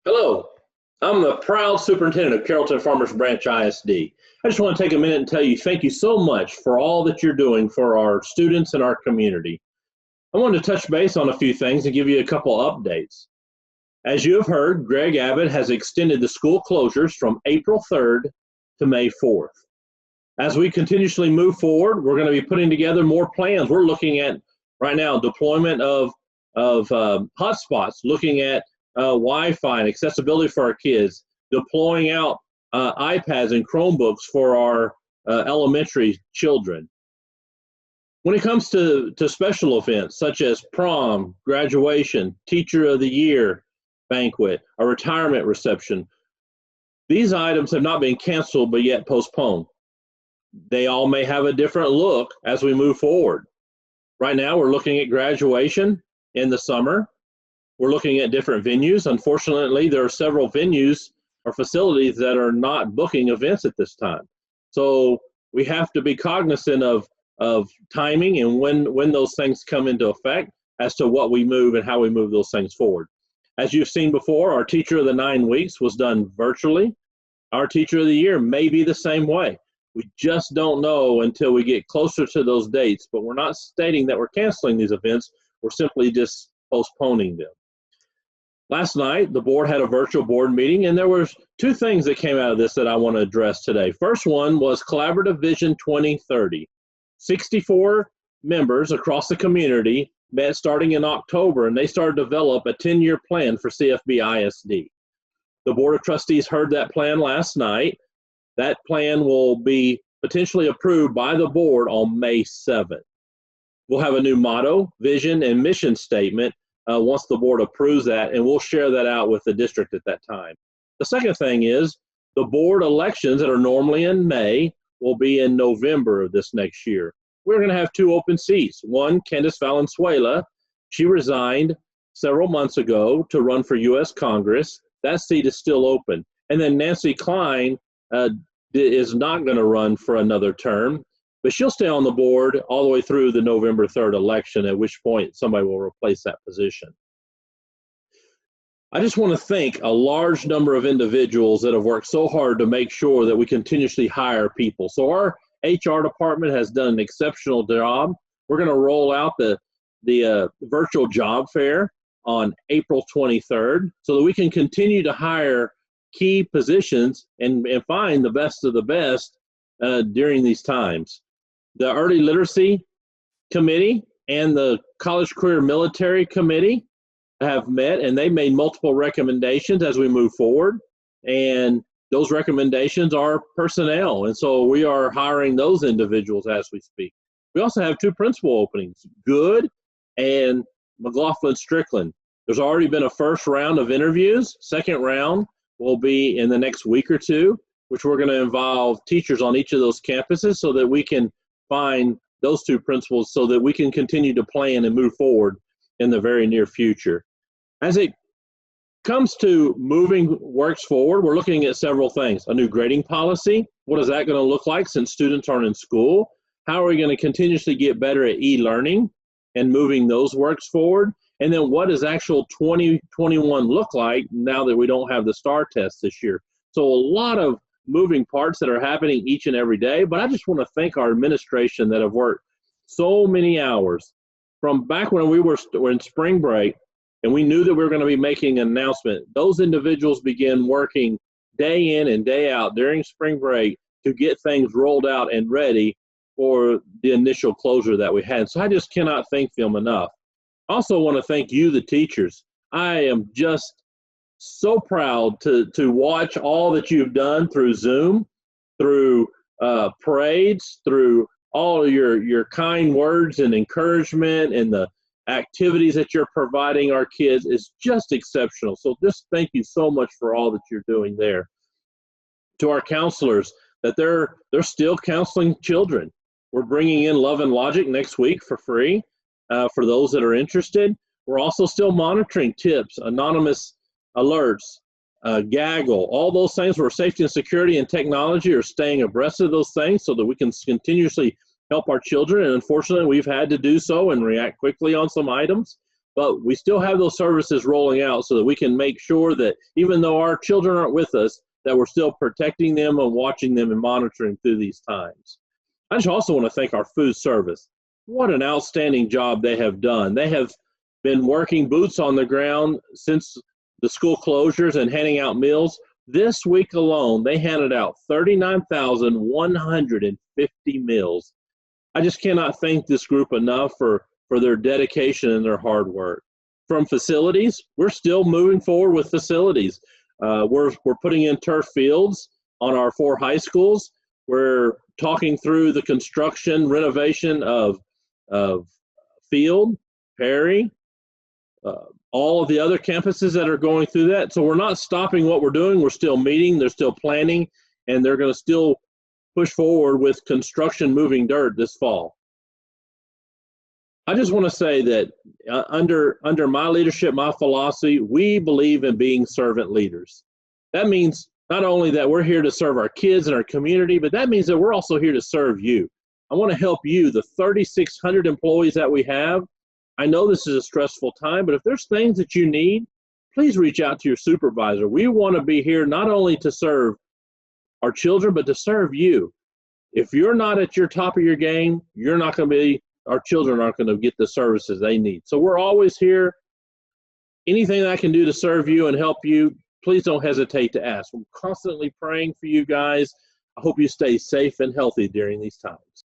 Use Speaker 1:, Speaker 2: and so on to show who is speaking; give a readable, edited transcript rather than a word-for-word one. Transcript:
Speaker 1: Hello, I'm the proud superintendent of Carrollton-Farmers Branch ISD. I just want to take a minute and tell you thank you so much for all that you're doing for our students and our community. I wanted to touch base on a few things and give you a couple updates. As you have heard, Greg Abbott has extended the school closures from April 3rd to May 4th. As we continuously move forward, we're going to be putting together more plans. We're looking at right now deployment of hotspots, looking at Wi-Fi and accessibility for our kids, deploying out iPads and Chromebooks for our elementary children. When it comes to special events such as prom, graduation, Teacher of the Year banquet, a retirement reception, these items have not been canceled but yet postponed. They all may have a different look as we move forward. Right now we're looking at graduation in the summer. We're looking at different venues. Unfortunately, there are several venues or facilities that are not booking events at this time. So we have to be cognizant of timing and when those things come into effect as to what we move and how we move those things forward. As you've seen before, our Teacher of the 9 Weeks was done virtually. Our Teacher of the Year may be the same way. We just don't know until we get closer to those dates, but we're not stating that we're canceling these events. We're simply just postponing them. Last night, the board had a virtual board meeting, and there were two things that came out of this that I want to address today. First one was Collaborative Vision 2030. 64 members across the community met starting in October, and they started to develop a 10-year plan for CFBISD. The Board of Trustees heard that plan last night. That plan will be potentially approved by the board on May 7th. We'll have a new motto, vision, and mission statement once the board approves that, and we'll share that out with the district at that time. The second thing is the board elections that are normally in May will be in November of this next year. We're going to have two open seats. One, Candace Valenzuela, she resigned several months ago to run for U.S. Congress. That seat is still open. And then Nancy Klein is not going to run for another term, but she'll stay on the board all the way through the November 3rd election, at which point somebody will replace that position. I just want to thank a large number of individuals that have worked so hard to make sure that we continuously hire people. So our HR department has done an exceptional job. We're going to roll out the virtual job fair on April 23rd so that we can continue to hire key positions and find the best of the best during these times. The Early Literacy Committee and the College Career Military Committee have met, and they made multiple recommendations as we move forward, and those recommendations are personnel, and so we are hiring those individuals as we speak. We also have two principal openings, Good and McLaughlin Strickland. There's already been a first round of interviews. Second round will be in the next week or two, which we're going to involve teachers on each of those campuses so that we can find those two principals so that we can continue to plan and move forward in the very near future. As it comes to moving works forward, we're looking at several things. A new grading policy. What is that going to look like since students aren't in school? How are we going to continuously get better at e-learning and moving those works forward? And then what does actual 2021 look like now that we don't have the STAR test this year? So a lot of moving parts that are happening each and every day, but I just want to thank our administration that have worked so many hours from back when we were in spring break and we knew that we were going to be making an announcement. Those individuals began working day in and day out during spring break to get things rolled out and ready for the initial closure that we had. So I just cannot thank them enough. I also want to thank you, the teachers. I am just so proud to watch all that you've done through Zoom, through parades, through all your kind words and encouragement, and the activities that you're providing our kids is just exceptional. So just thank you so much for all that you're doing there. To our counselors, that they're still counseling children. We're bringing in Love and Logic next week for free for those that are interested. We're also still monitoring tips, anonymous alerts, gaggle, all those things where safety and security and technology are staying abreast of those things so that we can continuously help our children. And unfortunately, we've had to do so and react quickly on some items. but we still have those services rolling out so that we can make sure that even though our children aren't with us, that we're still protecting them and watching them and monitoring through these times. I just also want to thank our food service. What an outstanding job they have done. They have been working boots on the ground since the school closures and handing out meals. This week alone, they handed out 39,150 meals. I just cannot thank this group enough for their dedication and their hard work. From facilities, we're still moving forward with facilities. We're putting in turf fields on our 4 high schools. We're talking through the construction renovation of Field, Perry, all of the other campuses that are going through that. So we're not stopping what we're doing. We're still meeting, they're still planning, and they're going to still push forward with construction moving dirt this fall. I just want to say that under my leadership, my philosophy, we believe in being servant leaders. That means not only that we're here to serve our kids and our community, but that means that we're also here to serve you. I want to help you, the 3,600 employees that we have. I know this is a stressful time, but if there's things that you need, please reach out to your supervisor. We want to be here not only to serve our children, but to serve you. If you're not at your top of your game, you're not going to be, our children aren't going to get the services they need. So we're always here. Anything that I can do to serve you and help you, please don't hesitate to ask. I'm constantly praying for you guys. I hope you stay safe and healthy during these times.